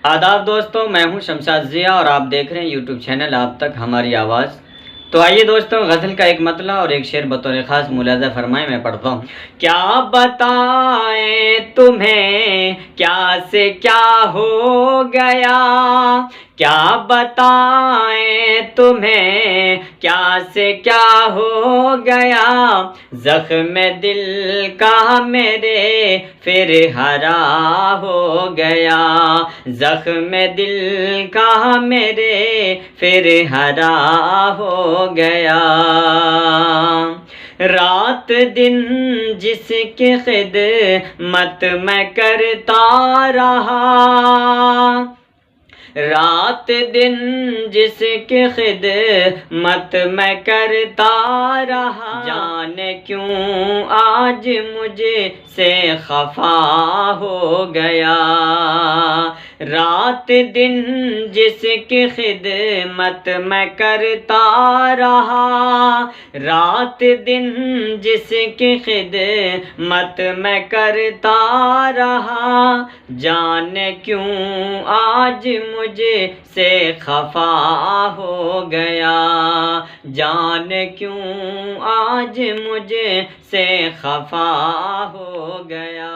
آداب دوستوں، میں ہوں شمشاد ضیاء اور آپ دیکھ رہے ہیں یوٹیوب چینل آپ تک ہماری آواز۔ تو آئیے دوستوں، غزل کا ایک مطلع اور ایک شعر بطور خاص ملاحظہ فرمائیں، میں پڑھتا ہوں۔ کیا بتائیں تمہیں کیا سے کیا ہو گیا، کیا بتائیں تمہیں کیا سے کیا ہو گیا، زخم دل کا میرے پھر ہرا ہو گیا، زخم دل کا میرے پھر ہرا ہو گیا۔ رات دن جس کی خدمت میں کرتا رہا، رات دن جس کی خدمت میں کرتا رہا، جانے کیوں آج مجھ سے خفا ہو گیا، رات دن جس کی خدمت میں کرتا رہا، رات دن جس کی خدمت میں کرتا رہا، جانے کیوں آج مجھ سے خفا ہو گیا، جانے کیوں آج مجھ سے خفا ہو گیا۔